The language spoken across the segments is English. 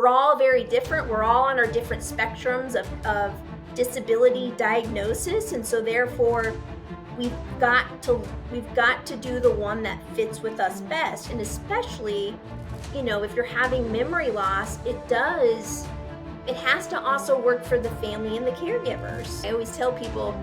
we're all very different. We're all on our different spectrums of disability diagnosis, and so therefore we've got to do the one that fits with us best. And especially, if you're having memory loss, it has to also work for the family and the caregivers. I always tell people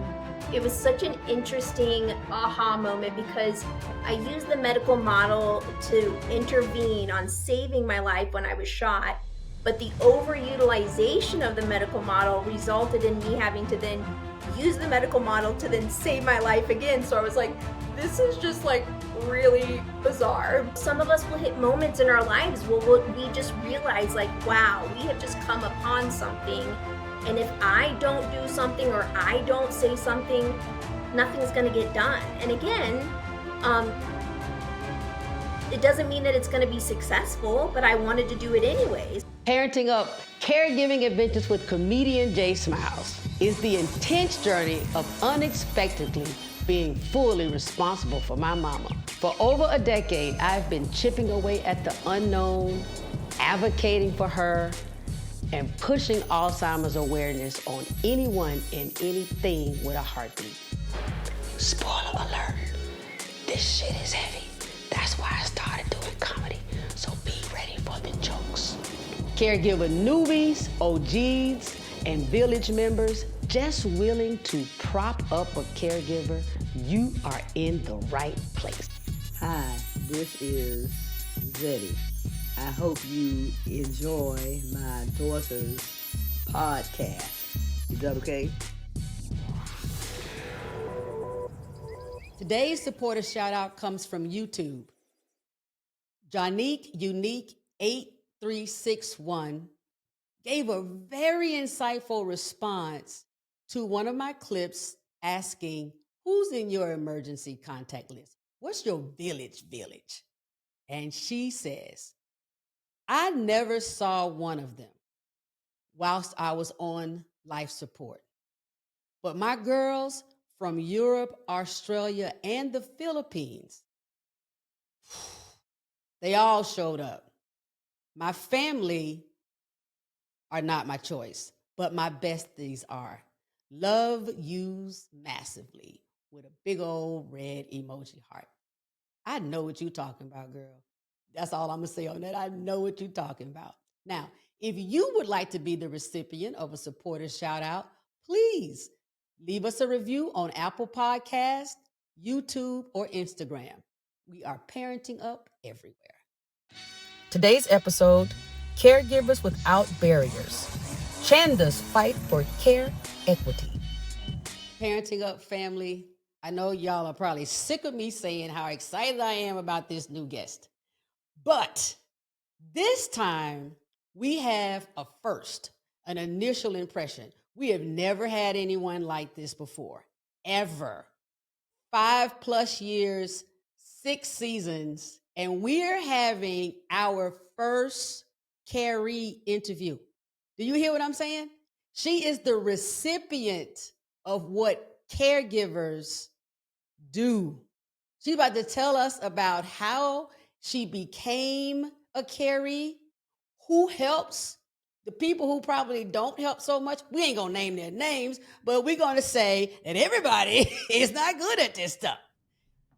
it was such an interesting aha moment because I used the medical model to intervene on saving my life when I was shot, but the overutilization of the medical model resulted in me having to then use the medical model to then save my life again. So I was like, this is just like really bizarre. Some of us will hit moments in our lives where we just realize like, wow, we have just come upon something. And if I don't do something or I don't say something, nothing's gonna get done. And again, it doesn't mean that it's gonna be successful, but I wanted to do it anyways. Parenting Up, Caregiving Adventures with comedian Jay Smiles is the intense journey of unexpectedly being fully responsible for my mama. For over a decade, I've been chipping away at the unknown, advocating for her, and pushing Alzheimer's awareness on anyone and anything with a heartbeat. Spoiler alert, this shit is heavy. That's why I started doing comedy, so be ready for the jokes. Caregiver newbies, OGs, and village members just willing to prop up a caregiver, you are in the right place. Hi, this is Zeddy. I hope you enjoy my daughter's podcast. Is that okay? Today's supporter shout out comes from YouTube. Jonique Unique 8361 gave a very insightful response to one of my clips asking, who's in your emergency contact list? What's your village? And she says, I never saw one of them whilst I was on life support. But my girls from Europe, Australia, and the Philippines, they all showed up. My family are not my choice, but my besties are. Love yous massively with a big old red emoji heart. I know what you're talking about, girl. That's all I'm gonna say on that. I know what you're talking about. Now, if you would like to be the recipient of a supporter shout out, please leave us a review on Apple Podcasts, YouTube, or Instagram. We are parenting up everywhere. Today's episode, Caregivers Without Barriers. Chanda's fight for care equity. Parenting Up family, I know y'all are probably sick of me saying how excited I am about this new guest. But this time we have a first, an initial impression. We have never had anyone like this before, ever. 5+ years, 6 seasons, and we're having our first caree interview. Do you hear what I'm saying? She is the recipient of what caregivers do. She's about to tell us about how she became a caree, who helps, the people who probably don't help so much. We ain't gonna name their names, but we're gonna say that everybody is not good at this stuff.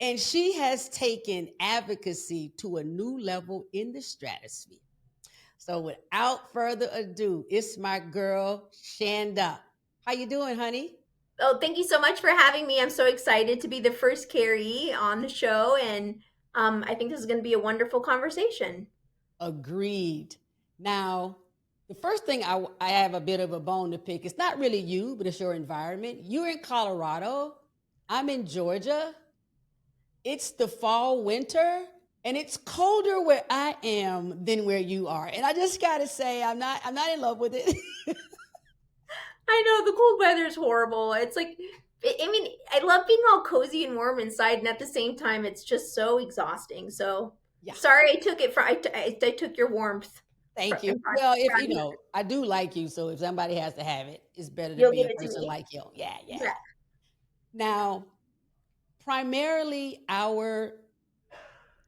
And she has taken advocacy to a new level in the stratosphere. So without further ado, it's my girl, Chanda. How you doing, honey? Oh, thank you so much for having me. I'm so excited to be the first caree on the show, and I think this is going to be a wonderful conversation. Agreed. Now, the first thing I have a bit of a bone to pick. It's not really you, but it's your environment. You're in Colorado. I'm in Georgia. It's the fall, winter, and it's colder where I am than where you are. And I just got to say, I'm not in love with it. I know, the cold weather is horrible. It's like, I mean, I love being all cozy and warm inside, and at the same time, it's just so exhausting. So, yeah. Sorry, I took it for I took your warmth. Thank you. Well, if you know, I do like you, so if somebody has to have it, it's better to be a person like you. Yeah. Now, primarily, our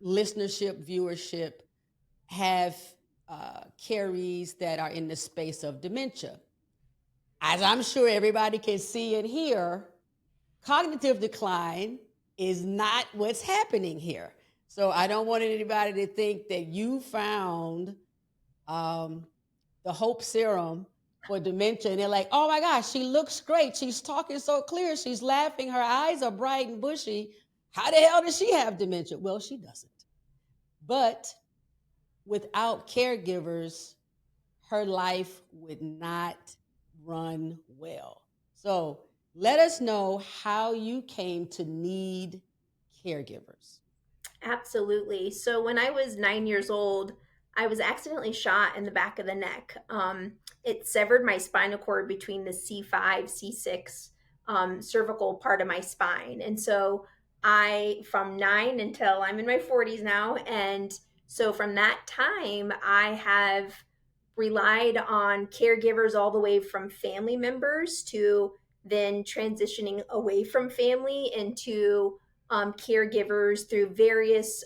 listenership, viewership have carees that are in the space of dementia. As I'm sure everybody can see and hear, cognitive decline is not what's happening here. So I don't want anybody to think that you found um, the hope serum for dementia and they're like, oh my gosh, she looks great. She's talking so clear. She's laughing. Her eyes are bright and bushy. How the hell does she have dementia? Well, she doesn't. But without caregivers, her life would not run well. So let us know how you came to need caregivers. Absolutely. So when I was 9 years old, I was accidentally shot in the back of the neck. It severed my spinal cord between the C5, C6 cervical part of my spine. And so from 9 until I'm in my 40s now. And so from that time, I have relied on caregivers all the way from family members to then transitioning away from family into caregivers through various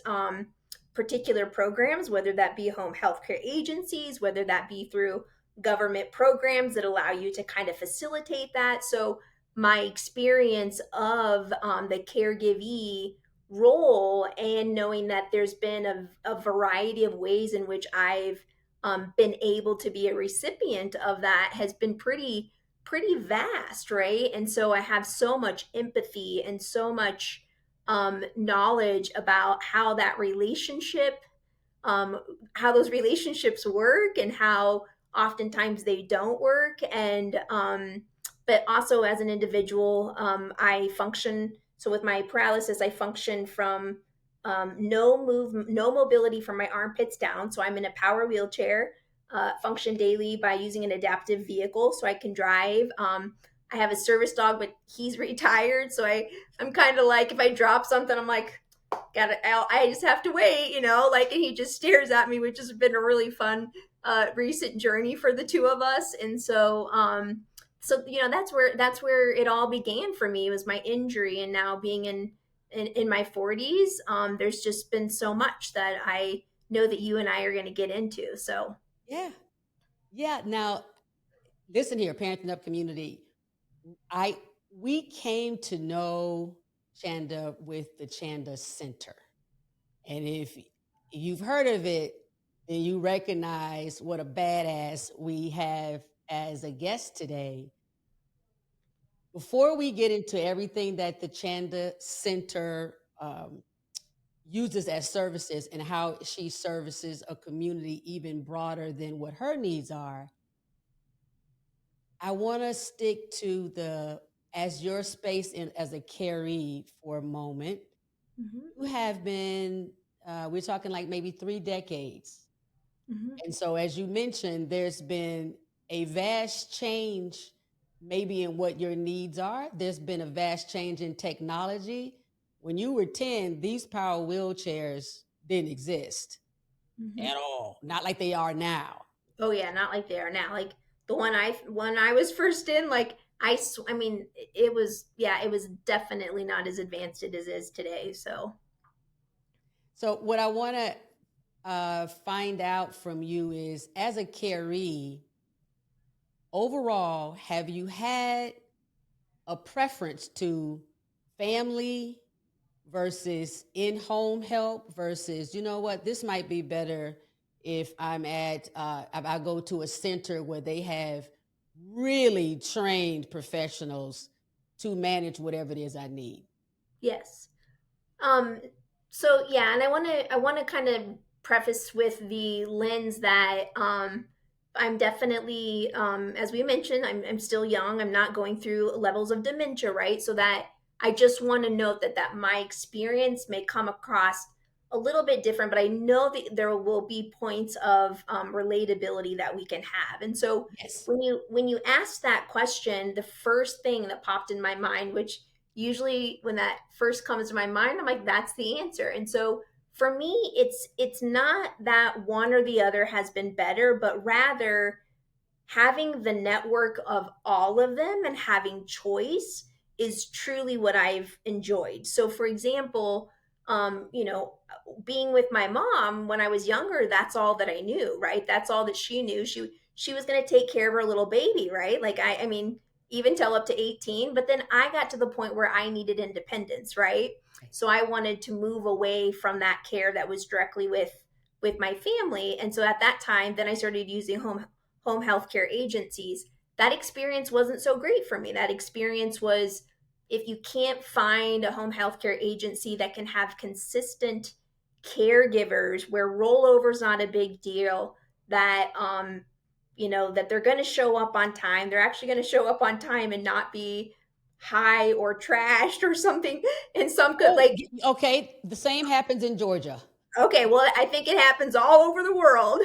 particular programs, whether that be home healthcare agencies, whether that be through government programs that allow you to kind of facilitate that. So my experience of the caregivee role and knowing that there's been a variety of ways in which I've been able to be a recipient of that has been pretty vast, right? And so I have so much empathy and so much knowledge about how that relationship, how those relationships work and how oftentimes they don't work. And but also as an individual, I function. So with my paralysis, I function from no mobility from my armpits down. So I'm in a power wheelchair. Function daily by using an adaptive vehicle, so I can drive. I have a service dog, but he's retired, so I'm kind of like, if I drop something, I'm like, I just have to wait, like, and he just stares at me, which has been a really fun recent journey for the two of us. And so that's where it all began for me, was my injury. And now being in my 40s, there's just been so much that I know that you and I are going to get into. So Yeah. Now, listen here, Parenting Up community. We came to know Chanda with the Chanda Center. And if you've heard of it, then you recognize what a badass we have as a guest today. Before we get into everything that the Chanda Center uses as services and how she services a community even broader than what her needs are, I want to stick to as your space as a caree for a moment. mm-hmm. You have been, we're talking like maybe 3 decades. Mm-hmm. And so, as you mentioned, there's been a vast change maybe in what your needs are. There's been a vast change in technology. When you were 10, these power wheelchairs didn't exist at all, not like they are now. Oh yeah, not like they are now. Like the when I was first in, like I mean, it was definitely not as advanced as it is today. So what I want to find out from you is, as a caree, overall, have you had a preference to family versus in-home help versus, you know what, this might be better if if I go to a center where they have really trained professionals to manage whatever it is I need? yes. So yeah, and I want to kind of preface with the lens that I'm definitely, as we mentioned, I'm still young. I'm not going through levels of dementia, right? So that I just want to note that my experience may come across a little bit different, but I know that there will be points of relatability that we can have. And so Yes. when you asked that question, the first thing that popped in my mind, which usually when that first comes to my mind, I'm like, that's the answer. And so for me, it's not that one or the other has been better, but rather having the network of all of them and having choice is truly what I've enjoyed. So for example, you know, being with my mom when I was younger, that's all that I knew, right? That's all that she knew. She was going to take care of her little baby, right? Like I mean, even till up to 18, but then I got to the point where I needed independence, right? So I wanted to move away from that care that was directly with my family. And so at that time, then I started using home healthcare agencies. That experience wasn't so great for me. That experience was, if you can't find a home healthcare agency that can have consistent caregivers where rollover's not a big deal, that that they're going to show up on time, they're actually going to show up on time and not be high or trashed or something. And some could Oh, like, okay. The same happens in Georgia. okay, well, I think it happens all over the world.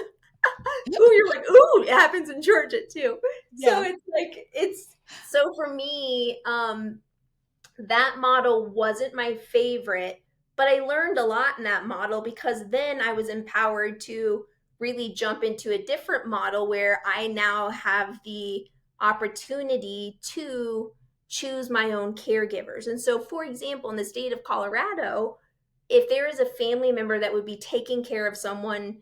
Ooh, you're like, ooh, it happens in Georgia too. So Yeah. it's like, it's so for me, that model wasn't my favorite, but I learned a lot in that model because then I was empowered to really jump into a different model where I now have the opportunity to choose my own caregivers. And so, for example, in the state of Colorado, if there is a family member that would be taking care of someone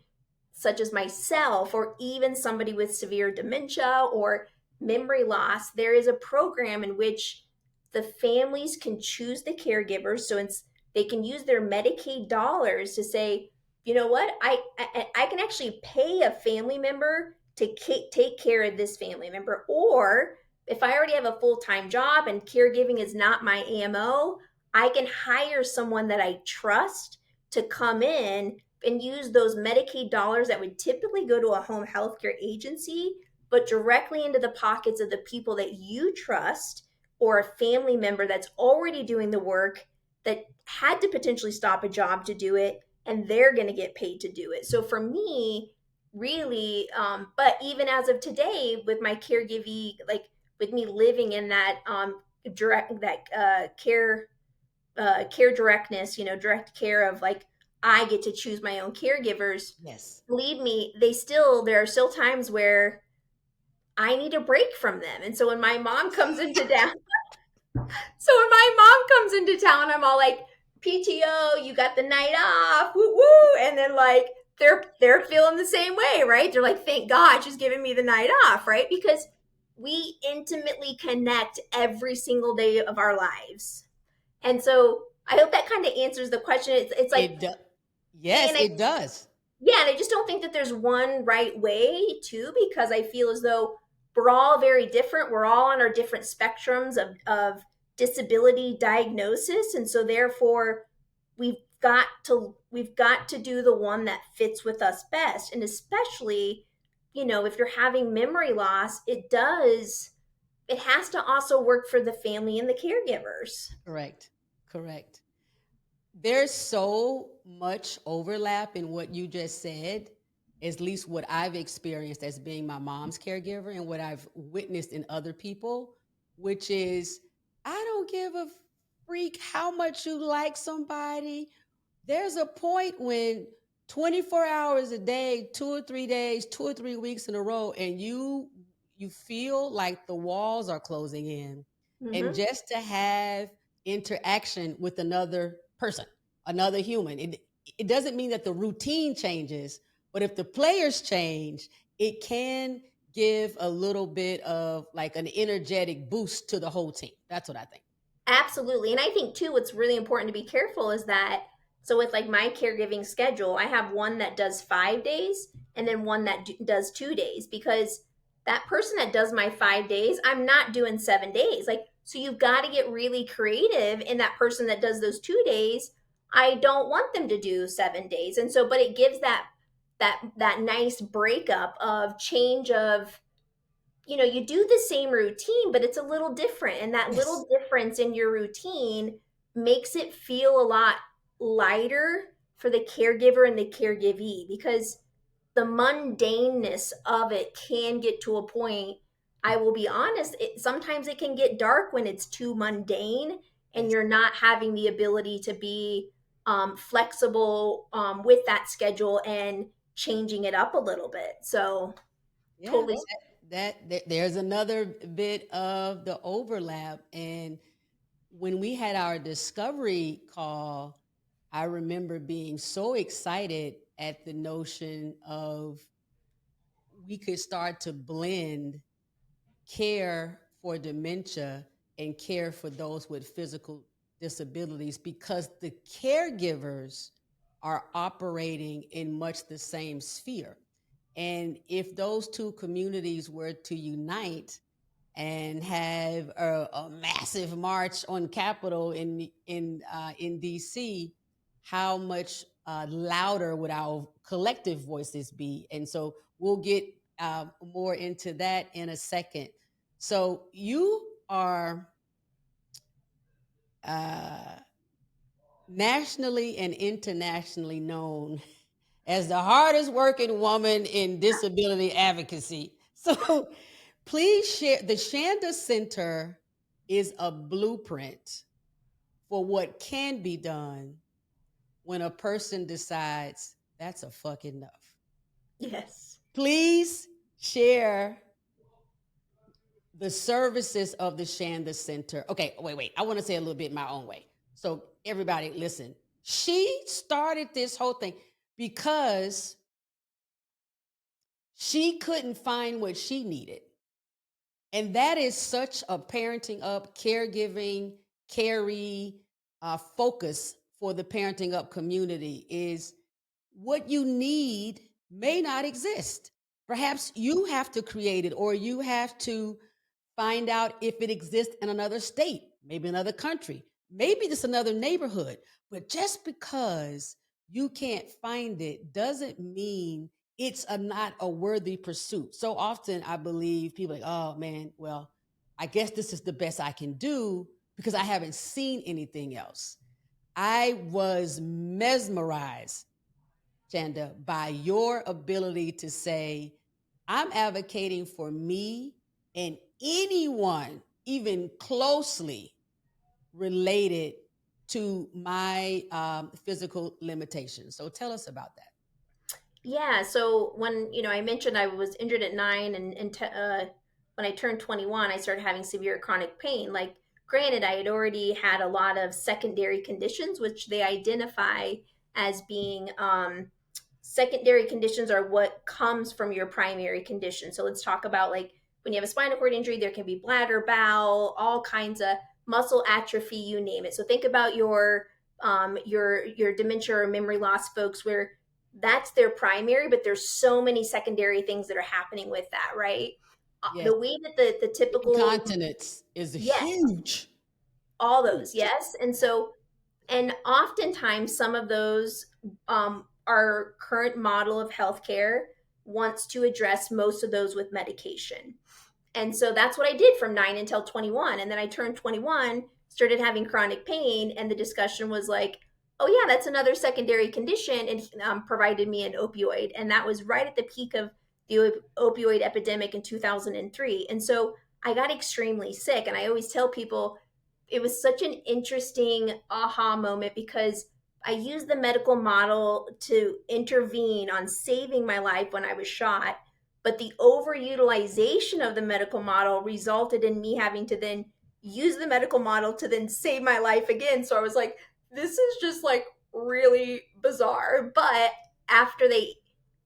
such as myself, or even somebody with severe dementia or memory loss, there is a program in which the families can choose the caregivers. So they can use their Medicaid dollars to say, you know what, I can actually pay a family member to take care of this family member. Or if I already have a full-time job and caregiving is not my AMO, I can hire someone that I trust to come in and use those Medicaid dollars that would typically go to a home healthcare agency, but directly into the pockets of the people that you trust, or a family member that's already doing the work, that had to potentially stop a job to do it, and they're going to get paid to do it. So for me, really, but even as of today, with my caregiving, like with me living in that direct that care directness, direct care of like, I get to choose my own caregivers. Yes. Believe me, there are still times where I need a break from them. And so when my mom comes into town, I'm all like, PTO, you got the night off, woo woo. And then like they're feeling the same way, right? They're like, thank God she's giving me the night off, right? Because we intimately connect every single day of our lives. And so I hope that kind of answers the question. It's like, It does. Yes, and I it does. yeah, and I just don't think that there's one right way too, because I feel as though we're all very different. We're all on our different spectrums of disability diagnosis. And so therefore we've got to do the one that fits with us best. And especially, if you're having memory loss, it has to also work for the family and the caregivers. Correct. Correct. There's so much overlap in what you just said, at least what I've experienced as being my mom's caregiver and what I've witnessed in other people, which is I don't give a freak how much you like somebody. There's a point when 24 hours a day, 2 or 3 days, 2 or 3 weeks in a row, and you feel like the walls are closing in. And Mm-hmm. just to have interaction with another person, another human. It doesn't mean that the routine changes, but if the players change, it can give a little bit of like an energetic boost to the whole team. That's what I think. Absolutely. And I think too, what's really important to be careful is that, so with like my caregiving schedule, I have one that does 5 days and then one that does 2 days, because that person that does my 5 days, I'm not doing 7 days. Like, so you've got to get really creative in that person that does those 2 days. I don't want them to do 7 days. And so, but it gives that nice breakup of change of, you do the same routine, but it's a little different. And that Yes. little difference in your routine makes it feel a lot lighter for the caregiver and the caregivee, because the mundaneness of it can get to a point. I will be honest, sometimes it can get dark when it's too mundane and Yes. you're not having the ability to be flexible with that schedule and changing it up a little bit. So, Yeah. totally. There's another bit of the overlap. And when we had our discovery call, I remember being so excited at the notion of we could start to blend care for dementia and care for those with physical disabilities, because the caregivers are operating in much the same sphere. And if those two communities were to unite and have a massive march on Capitol in DC, how much louder would our collective voices be? And so we'll get more into that in a second. So you are nationally and internationally known as the hardest working woman in disability advocacy. So please share. The Chanda Center is a blueprint for what can be done when a person decides that's a fuck enough. Yes. Please share the services of the Chanda Center. Okay, wait. I want to say a little bit my own way. So everybody listen. She started this whole thing because she couldn't find what she needed. And that is such a parenting up, caregiving, carey focus for the parenting up community is what you need may not exist. Perhaps you have to create it, or you have to find out if it exists in another state, maybe another country, maybe just another neighborhood. But just because you can't find it doesn't mean it's not a worthy pursuit. So often I believe people are like, oh man, well, I guess this is the best I can do because I haven't seen anything else. I was mesmerized, Chanda, by your ability to say, I'm advocating for me and anyone even closely related to my physical limitations. So tell us about that. Yeah. So when I mentioned I was injured at 9, and when I turned 21, I started having severe chronic pain. Like, granted, I had already had a lot of secondary conditions, which they identify as being secondary conditions are what comes from your primary condition. So let's talk about, like, when you have a spinal cord injury, there can be bladder, bowel, all kinds of muscle atrophy, you name it. So think about your dementia or memory loss folks, where that's their primary, but there's so many secondary things that are happening with that, right? Yes. The way that the typical Incontinence is yes, huge. all those, yes. And oftentimes some of those, our current model of healthcare wants to address most of those with medication. And so that's what I did from 9 until 21. And then I turned 21, started having chronic pain, and the discussion was like, oh, yeah, that's another secondary condition, and provided me an opioid. And that was right at the peak of the opioid epidemic in 2003. And so I got extremely sick. And I always tell people it was such an interesting aha moment, because I used the medical model to intervene on saving my life when I was shot. But the overutilization of the medical model resulted in me having to then use the medical model to then save my life again. So I was like, this is just like really bizarre. But after they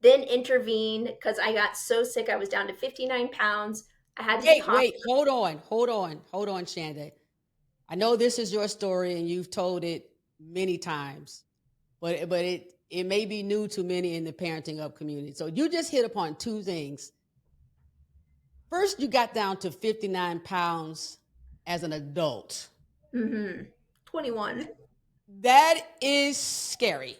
then intervened, because I got so sick, I was down to 59 pounds. I had to Wait, hold on, Chanda. I know this is your story and you've told it many times, but it may be new to many in the parenting up community. So you just hit upon two things. First, you got down to 59 pounds as an adult. 21. That is scary.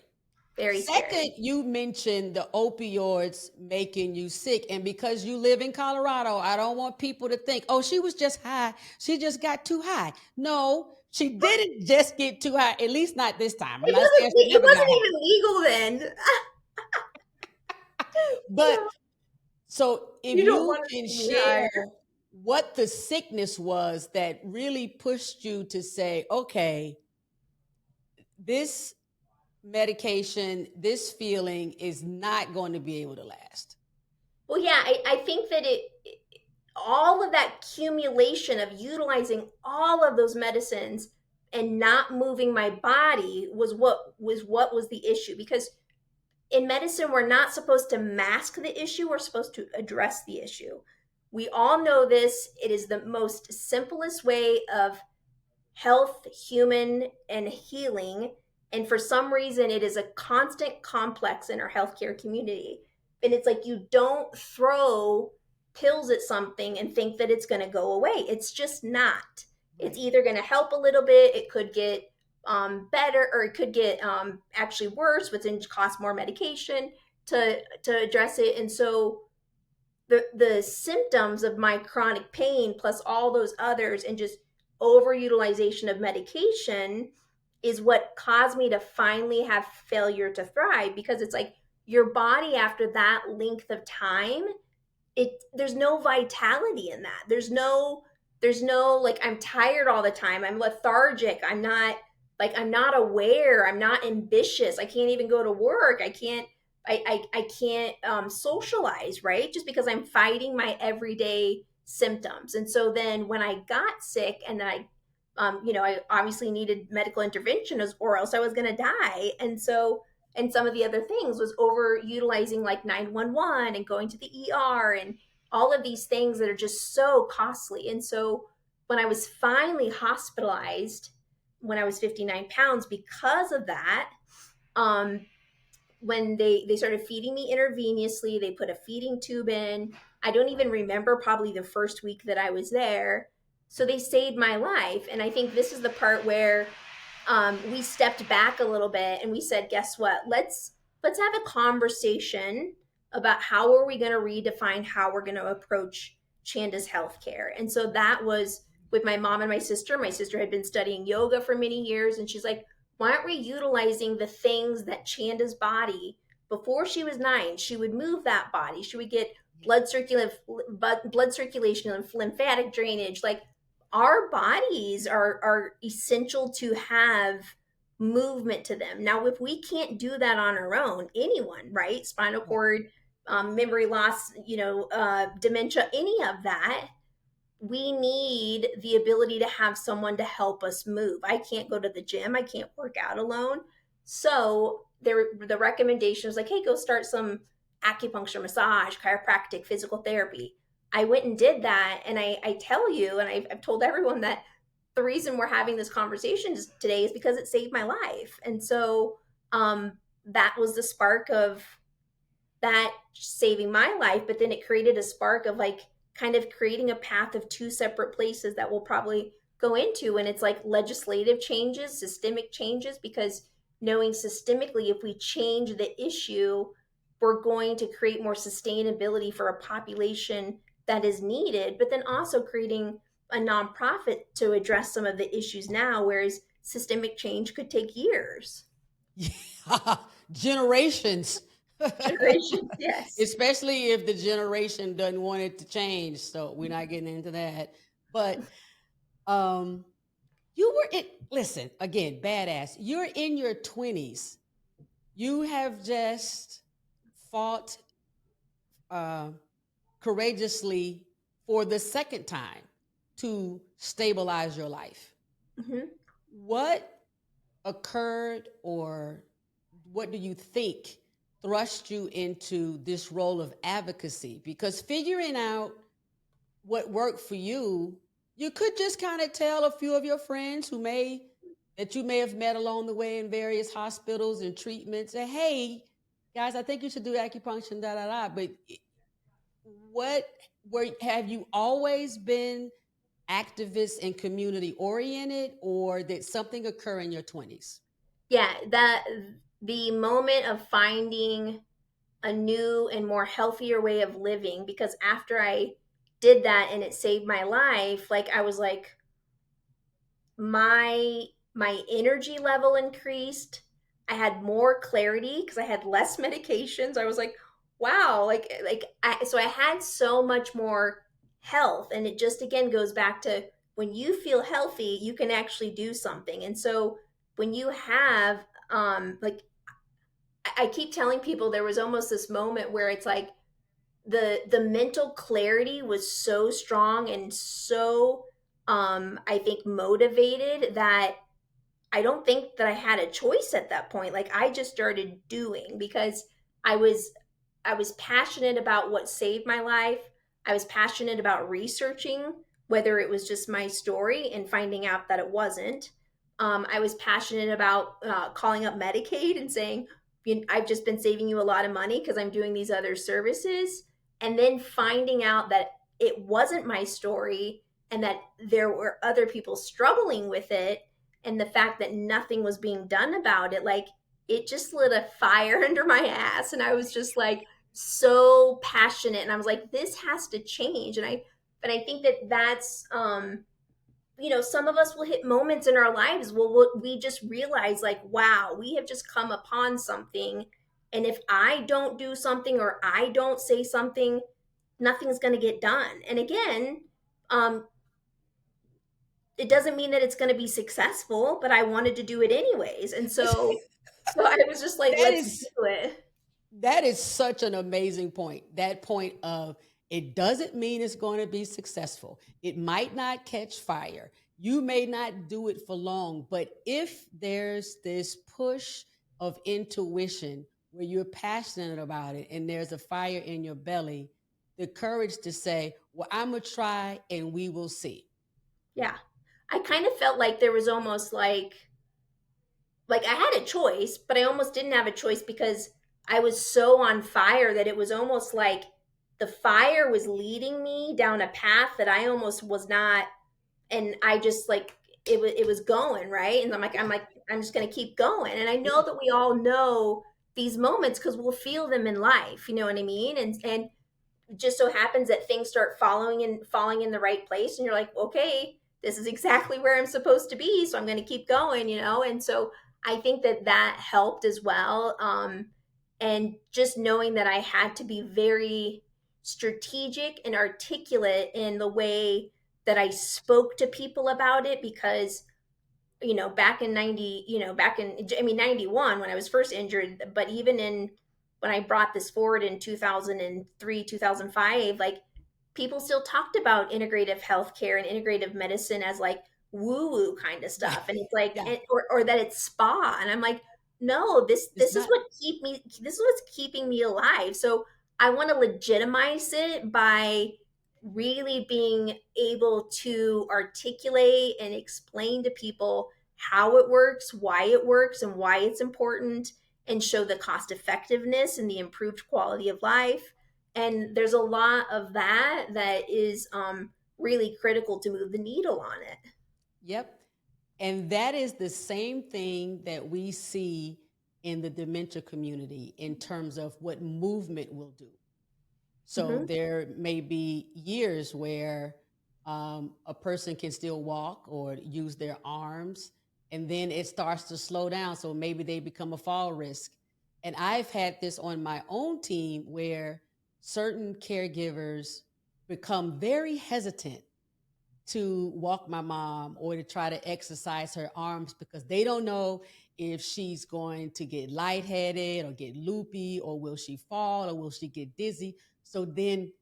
Very Second, scary. you mentioned the opioids making you sick. And because you live in Colorado, I don't want people to think, oh, she was just high. She just got too high. No, she didn't just get too high, at least not this time. I'm not saying she It never got wasn't high. even legal then. But so if You don't you want to can see me share higher. what the sickness was that really pushed you to say, okay, this medication, this feeling is not going to be able to last. Well, yeah, I think that all of that accumulation of utilizing all of those medicines and not moving my body was what was the issue. Because in medicine, we're not supposed to mask the issue, we're supposed to address the issue. We all know this. It is the most simplest way of health, human, and healing. And for some reason, it is a constant complex in our healthcare community. And it's like you don't throw pills at something and think that it's going to go away. It's just not. It's either going to help a little bit, it could get better, or it could get actually worse, which then cost more medication to address it. And so the symptoms of my chronic pain plus all those others and just overutilization of medication is what caused me to finally have failure to thrive. Because it's like your body, after that length of time, there's no vitality in that. There's no like, I'm tired all the time, I'm lethargic, I'm not aware, I'm not ambitious, I can't even go to work, I can't socialize, right? Just because I'm fighting my everyday symptoms. And so then when I got sick, and then I obviously needed medical intervention, or else I was going to die. And so, and some of the other things was overutilizing like 911 and going to the ER and all of these things that are just so costly. And so when I was finally hospitalized, when I was 59 pounds because of that, when they started feeding me intravenously, they put a feeding tube in. I don't even remember probably the first week that I was there. So they saved my life. And I think this is the part where we stepped back a little bit and we said, guess what? Let's have a conversation about how are we going to redefine how we're going to approach Chanda's healthcare. And so that was with my mom and my sister. My sister had been studying yoga for many years, and she's like, why aren't we utilizing the things that Chanda's body, before she was 9, she would move that body. She would get blood circulation and lymphatic drainage. Like, our bodies are essential to have movement to them. Now, if we can't do that on our own, anyone, right? Spinal cord, memory loss, dementia, any of that, we need the ability to have someone to help us move. I can't go to the gym. I can't work out alone. So the recommendation was like, hey, go start some acupuncture, massage, chiropractic, physical therapy. I went and did that. And I tell you, and I've told everyone that the reason we're having this conversation today is because it saved my life. And so that was the spark of that saving my life. But then it created a spark of like kind of creating a path of 2 separate places that we'll probably go into. And it's like legislative changes, systemic changes, because knowing systemically, if we change the issue, we're going to create more sustainability for a population that is needed, but then also creating a nonprofit to address some of the issues now, whereas systemic change could take years. Yeah. Generations. Generations, yes. Especially if the generation doesn't want it to change. So we're not getting into that. But you were listen, again, badass. You're in your 20s. You have just fought courageously for the second time to stabilize your life. Mm-hmm. What occurred, or what do you think thrust you into this role of advocacy? Because figuring out what worked for you, you could just kind of tell a few of your friends that you may have met along the way in various hospitals and treatments, and hey, guys, I think you should do acupuncture, da da da. But have you always been activist and community oriented, or did something occur in your 20s? Yeah, the moment of finding a new and more healthier way of living, because after I did that and it saved my life, like I was like, my energy level increased. I had more clarity because I had less medications. I was like, wow, so I had so much more health. And it just, again, goes back to when you feel healthy, you can actually do something. And so when you have, I keep telling people, there was almost this moment where it's like the mental clarity was so strong and so, I think, motivated, that I don't think that I had a choice at that point. Like I just started doing because I was I was passionate about what saved my life. I was passionate about researching whether it was just my story and finding out that it wasn't. I was passionate about calling up Medicaid and saying, I've just been saving you a lot of money because I'm doing these other services. And then finding out that it wasn't my story and that there were other people struggling with it, and the fact that nothing was being done about it, like it just lit a fire under my ass. And I was just like so passionate. And I was like, this has to change. But I think that that's, some of us will hit moments in our lives where we just realize, like, wow, we have just come upon something. And if I don't do something or I don't say something, nothing's going to get done. And again, um, it doesn't mean that it's going to be successful, but I wanted to do it anyways. And so I was just like, That let's do is it. that is such an amazing point. That point of it doesn't mean it's going to be successful. It might not catch fire. You may not do it for long, but if there's this push of intuition where you're passionate about it and there's a fire in your belly, the courage to say, well, I'm going to try and we will see. Yeah. I kind of felt like there was almost like I had a choice, but I almost didn't have a choice because I was so on fire that it was almost like the fire was leading me down a path that I almost was not. And I just like it was going right. And I'm just going to keep going. And I know Yeah. that we all know these moments because we'll feel them in life. You know what I mean? And just so happens that things start falling in the right place, and you're like, okay, this is exactly where I'm supposed to be, so I'm going to keep going. And so I think that that helped as well. And just knowing that I had to be very strategic and articulate in the way that I spoke to people about it, because back in 90, back in, I mean, 91 when I was first injured, but even in when I brought this forward in 2003, 2005, like people still talked about integrative healthcare and integrative medicine as like woo woo kind of Yeah. stuff. And it's like, Yeah. or that it's spa. And I'm like, no, this, It's this is not. what this is what's keeping me alive. So I want to legitimize it by really being able to articulate and explain to people how it works, and why it's important, and show the cost effectiveness and the improved quality of life. And there's a lot of that is really critical to move the needle on it. Yep. And that is the same thing that we see in the dementia community in terms of what movement will do. So Hmm. there may be years where a person can still walk or use their arms, and then it starts to slow down. So maybe they become a fall risk. And I've had this on my own team where certain caregivers become very hesitant to walk my mom or to try to exercise her arms because they don't know if she's going to get lightheaded or get loopy, or will she fall, or will she get dizzy. So then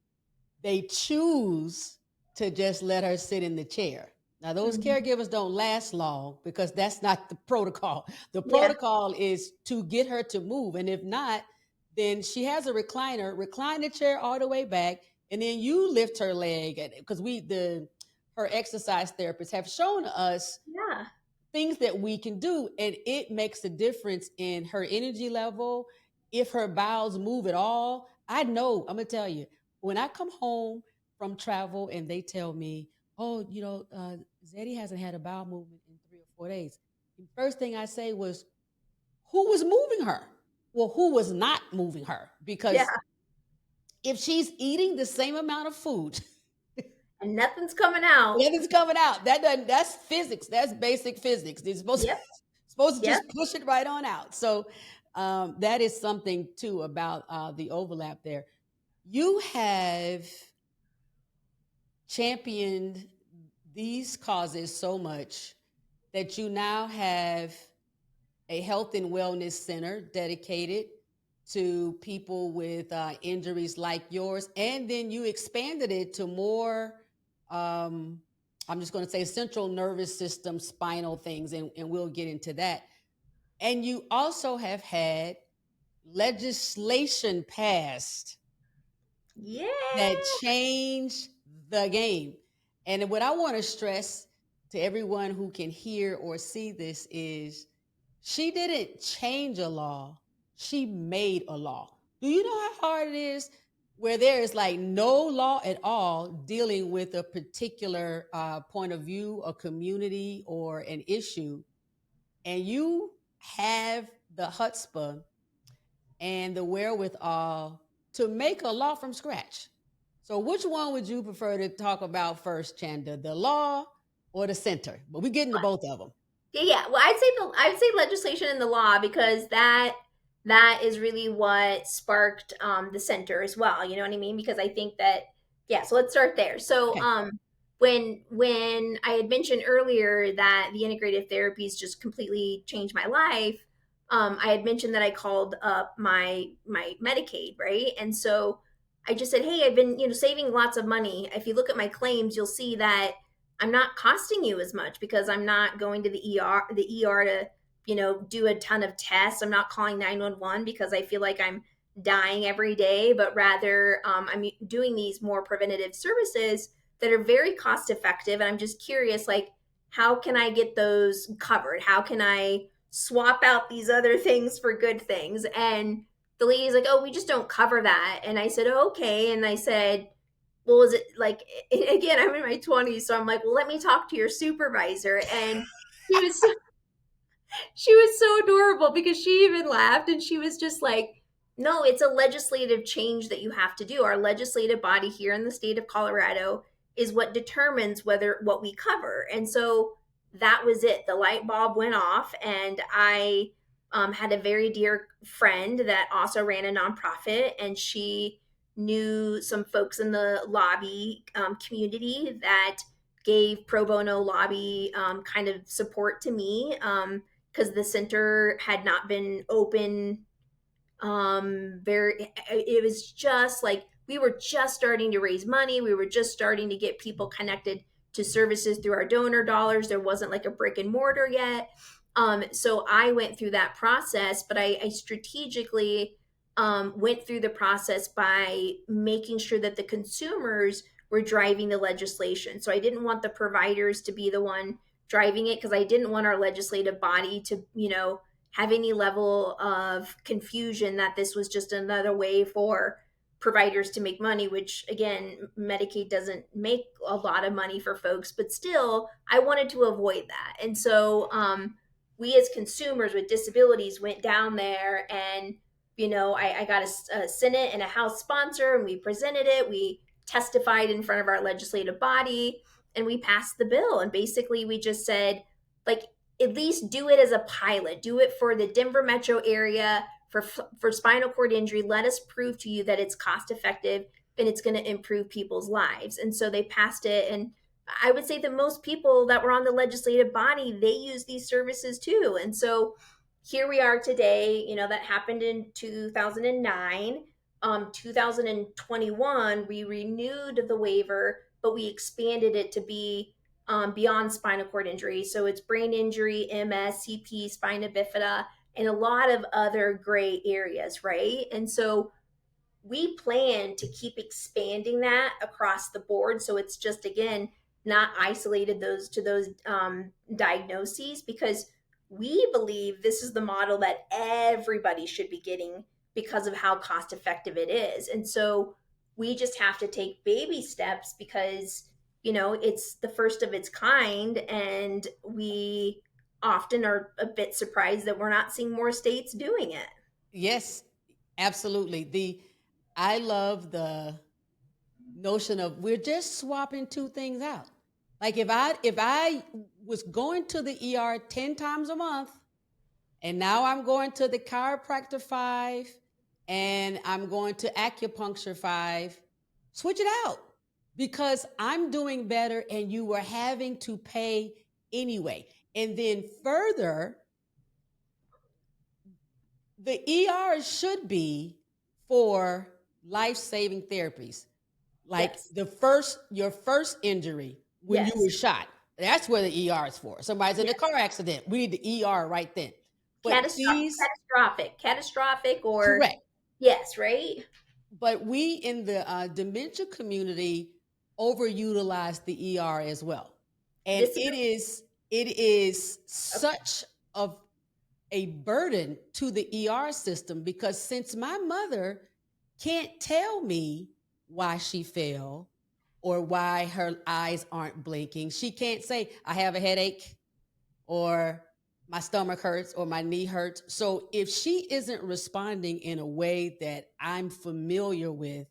they choose to just let her sit in the chair. Now, those Hmm. caregivers don't last long because that's not the protocol. The Yeah. protocol is to get her to move. And if not, then she has a recliner, recline the chair all the way back, and then you lift her leg. Because her exercise therapists have shown us Yeah. things that we can do, and it makes a difference in her energy level. If her bowels move at all, I know, I'm gonna tell you, when I come home from travel and they tell me, oh, Zeddy hasn't had a bowel movement in 3 or 4 days, the first thing I say was, who was moving her? Well, who was not moving her? Yeah. Because if she's eating the same amount of food, And nothing's coming out. nothing's coming out. That's physics. That's basic physics. They're supposed Yep. supposed to Yep. just push it right on out. So that is something too about the overlap there. You have championed these causes so much that you now have a health and wellness center dedicated to people with injuries like yours, and then you expanded it to more. Um, I'm just going to say central nervous system, spinal things, and we'll get into that. And you also have had legislation passed Yeah. that changed the game. And what I want to stress to everyone who can hear or see this is she didn't change a law, she made a law. Do you know how hard it is where there is like no law at all dealing with a particular point of view, a community, or an issue, and you have the chutzpah and the wherewithal to make a law from scratch? So, which one would you prefer to talk about first, Chanda? The law or the center? But we get into both of them. Yeah. Well, I'd say legislation and the law, because that is really what sparked the center as well. You know what I mean? Because I think that, yeah. So let's start there. So Okay. when I had mentioned earlier that the integrative therapies just completely changed my life, I had mentioned that I called up my Medicaid, right? And so I just said, hey, I've been saving lots of money. If you look at my claims, you'll see that I'm not costing you as much because I'm not going to the ER to do a ton of tests. I'm not calling 911 because I feel like I'm dying every day, but rather I'm doing these more preventative services that are very cost effective. And I'm just curious, like, how can I get those covered? How can I swap out these other things for good things? And the lady's like, oh, we just don't cover that. And I said, oh, okay. And I said, well, was it like, again, I'm in my 20s, so I'm like, well, let me talk to your supervisor. And she was she was so adorable because she even laughed, and she was just like, no, it's a legislative change that you have to do. Our legislative body here in the state of Colorado is what determines what we cover. And so that was it. The light bulb went off, and I had a very dear friend that also ran a nonprofit, and she knew some folks in the lobby community that gave pro bono lobby kind of support to me, because the center had not been open very. It was just like we were just starting to raise money, we were just starting to get people connected to services through our donor dollars. There wasn't like a brick and mortar yet. So I went through that process, but I strategically went through the process by making sure that the consumers were driving the legislation. So I didn't want the providers to be the one driving it, because I didn't want our legislative body to have any level of confusion that this was just another way for providers to make money, which again, Medicaid doesn't make a lot of money for folks, but still, I wanted to avoid that. And so we as consumers with disabilities went down there, and I got a Senate and a House sponsor, and we presented it. We testified in front of our legislative body, and we passed the bill. And basically, we just said, like, at least do it as a pilot. Do it for the Denver metro area for spinal cord injury. Let us prove to you that it's cost effective and it's going to improve people's lives. And so they passed it. And I would say that most people that were on the legislative body, they use these services too. And so here we are today. That happened in 2009. 2021, we renewed the waiver, but we expanded it to be beyond spinal cord injury. So it's brain injury, MS, CP, spina bifida, and a lot of other gray areas, right? And so we plan to keep expanding that across the board. So it's just, again, not isolated those diagnoses, because we believe this is the model that everybody should be getting because of how cost effective it is. And so we just have to take baby steps, because it's the first of its kind, and we often are a bit surprised that we're not seeing more states doing it. Yes, absolutely. I love the notion of we're just swapping two things out. Like if I was going to the ER 10 times a month, and now I'm going to the chiropractor 5, and I'm going to acupuncture 5, switch it out, because I'm doing better and you were having to pay anyway. And then further, the ER should be for life-saving theripies. Like Yes. your first injury, when you Yes. were shot. That's where the ER is for. Somebody's in a car accident. We need the ER right then. But these, Catastrophic, or correct. yes, right? But we in the dementia community overutilize the ER as well. And Disability. it is such of a burden to the ER system, because since my mother can't tell me why she fell or why her eyes aren't blinking, she can't say, I have a headache, or my stomach hurts, or my knee hurts. So if she isn't responding in a way that I'm familiar with,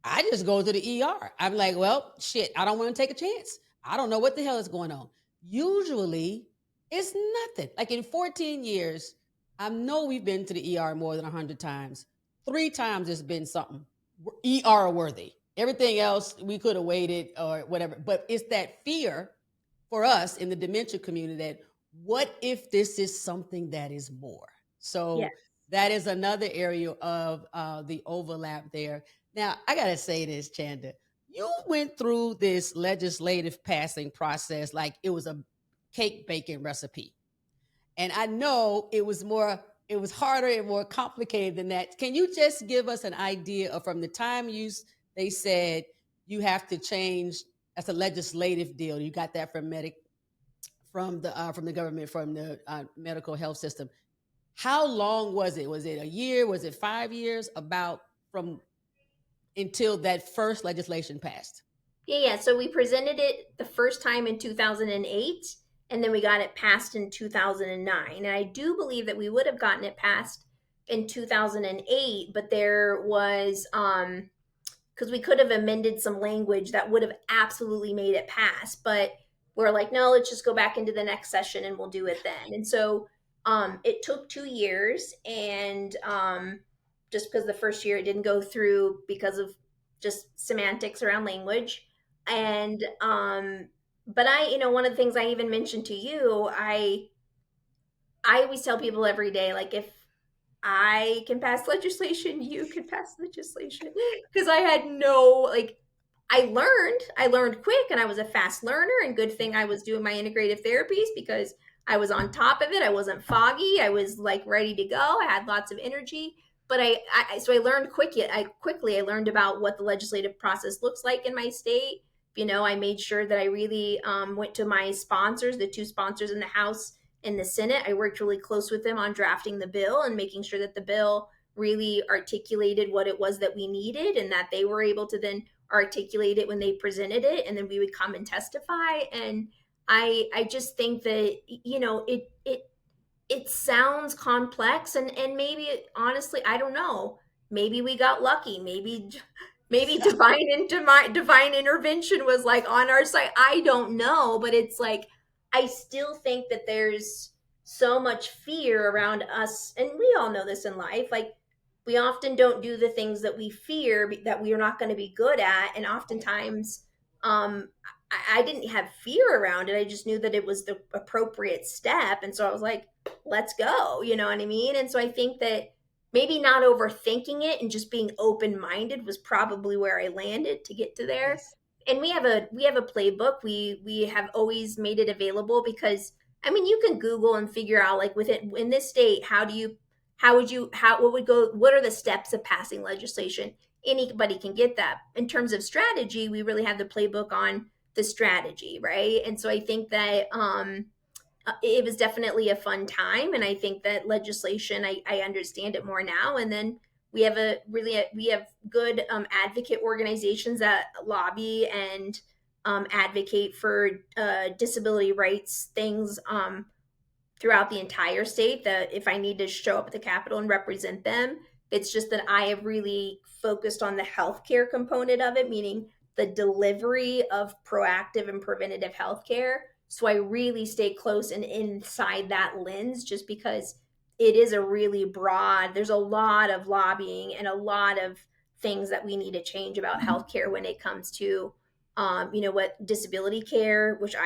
I just go to the ER. I'm like, well, shit, I don't want to take a chance. I don't know what the hell is going on. Usually, it's nothing. Like in 14 years, I know we've been to the ER more than 100 times. 3 times it's been something ER worthy. Everything else, we could have waited or whatever. But it's that fear for us in the dementia community that what if this is something that is more? Yeah. So that is another area of the overlap there. Now, I got to say this, Chanda. You went through this legislative passing process like it was a cake baking recipe. And I know it was harder and more complicated than that. Can you just give us an idea of from the time they said you have to change, that's a legislative deal. You got that from from the government, from the medical health system. How long was it? Was it a year? Was it 5 years? About from until that first legislation passed. Yeah. So we presented it the first time in 2008, and then we got it passed in 2009. And I do believe that we would have gotten it passed in 2008, but there was because we could have amended some language that would have absolutely made it pass, but we're like, no, let's just go back into the next session and we'll do it then. And so it took 2 years, and just because the first year it didn't go through because of just semantics around language. And but one of the things I even mentioned to you, I always tell people every day, like, if I can pass legislation, you can pass legislation. Because I had no, like, I learned quick, and I was a fast learner, and good thing I was doing my integrative therapies because I was on top of it. I wasn't foggy. I was like ready to go. I had lots of energy. But so I learned quickly I learned about what the legislative process looks like in my state. I made sure that I really went to my sponsors, the 2 sponsors in the House and the Senate. I worked really close with them on drafting the bill and making sure that the bill really articulated what it was that we needed, and that they were able to then articulate it when they presented it, and then we would come and testify. And I just think that it sounds complex, and maybe, honestly, I don't know, maybe we got lucky, maybe divine intervention was like on our side. I don't know, but it's like I still think that there's so much fear around us, and we all know this in life. Like, we often don't do the things that we fear that we are not going to be good at, and oftentimes I didn't have fear around it. I just knew that it was the appropriate step, and so I was like, let's go, you know what I mean? And so I think that maybe not overthinking it and just being open-minded was probably where I landed to get to there. Yes. And we have a playbook. We have always made it available because, I mean, you can Google and figure out, like, within in this state, what are the steps of passing legislation? Anybody can get that. In terms of strategy, we really have the playbook on the strategy, right? And so I think that it was definitely a fun time, and I think that legislation, I understand it more now. And then we have good advocate organizations that lobby and advocate for disability rights things throughout the entire state, that if I need to show up at the Capitol and represent them, it's just that I have really focused on the healthcare component of it, meaning the delivery of proactive and preventative healthcare. So I really stay close and inside that lens, just because it is a really broad, there's a lot of lobbying and a lot of things that we need to change about healthcare when it comes to what disability care, which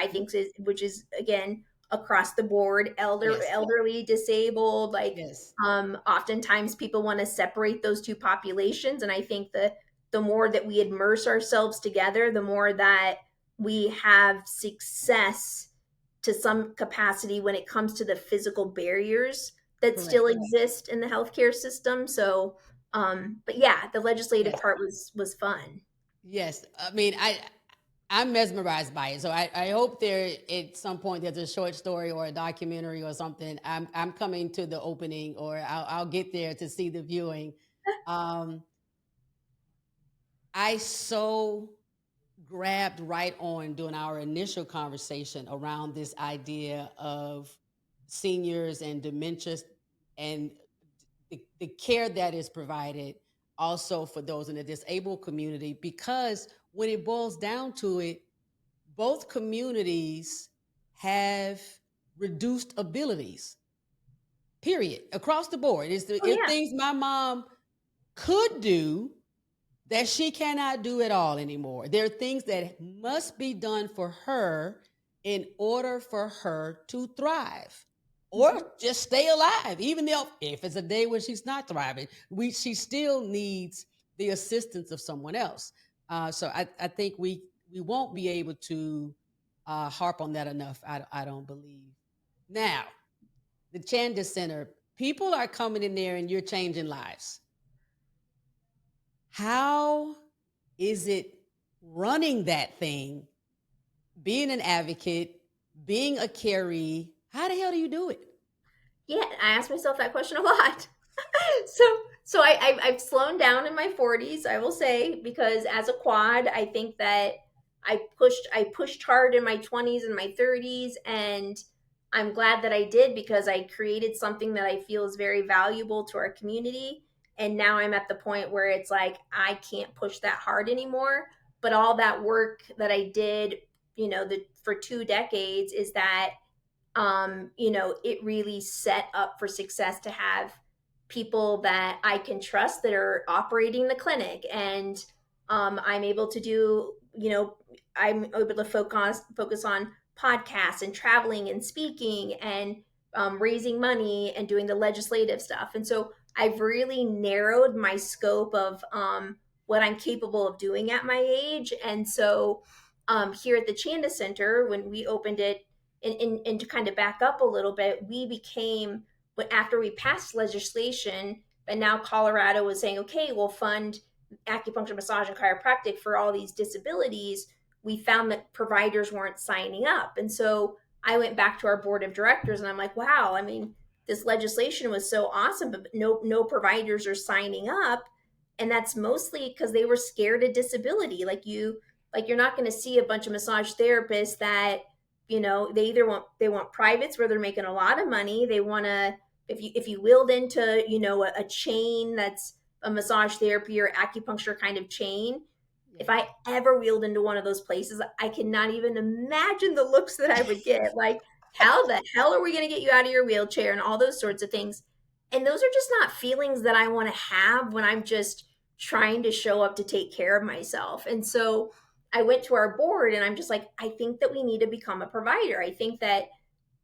is again across the board, Yes. elderly, disabled, like Yes. oftentimes people want to separate those two populations. And I think the more that we immerse ourselves together, the more that we have success to some capacity when it comes to the physical barriers that Correct. still exist in the healthcare system. So, but yeah, the legislative Yes. part was fun. Yes. I mean, I'm mesmerized by it. So I hope there at some point there's a short story or a documentary or something. I'm coming to the opening, or I'll get there to see the viewing. Um, I so grabbed right on during our initial conversation around this idea of seniors and dementia, and the care that is provided also for those in the disabled community, because when it boils down to it, both communities have reduced abilities, period, across the board. Oh It's yeah. things my mom could do that she cannot do at all anymore. There are things that must be done for her in order for her to thrive or Mhm. just stay alive. Even if it's a day when she's not thriving, she still needs the assistance of someone else. So I think we won't be able to harp on that enough. I don't believe. Now, the Chanda Center, people are coming in there and you're changing lives. How is it running that thing, being an advocate, being a caree? How the hell do you do it? Yeah, I ask myself that question a lot. so I've slowed down in my 40s, I will say, because as a quad, I think that I pushed hard in my 20s and my 30s, and I'm glad that I did because I created something that I feel is very valuable to our community. And now I'm at the point where it's like I can't push that hard anymore. But all that work that I did, for 2 decades is that it really set up for success to have people that I can trust that are operating the clinic. And I'm able to do, I'm able to focus on podcasts and traveling and speaking and raising money and doing the legislative stuff. And so I've really narrowed my scope of what I'm capable of doing at my age. And so here at the Chanda Center, when we opened it, and to kind of back up a little bit, we became, but after we passed legislation, and now Colorado was saying, okay, we'll fund acupuncture, massage, and chiropractic for all these disabilities. We found that providers weren't signing up. And so I went back to our board of directors and I'm like, wow, I mean, this legislation was so awesome, but no providers are signing up. And that's mostly because they were scared of disability. You're not going to see a bunch of massage therapists that they either want privates where they're making a lot of money. They want to, if you wheeled into a chain that's a massage therapy or acupuncture kind of chain. Yeah. If I ever wheeled into one of those places, I cannot even imagine the looks that I would get. Like, how the hell are we going to get you out of your wheelchair and all those sorts of things? And those are just not feelings that I want to have when I'm just trying to show up to take care of myself. And so I went to our board and I'm just like, I think that we need to become a provider. I think that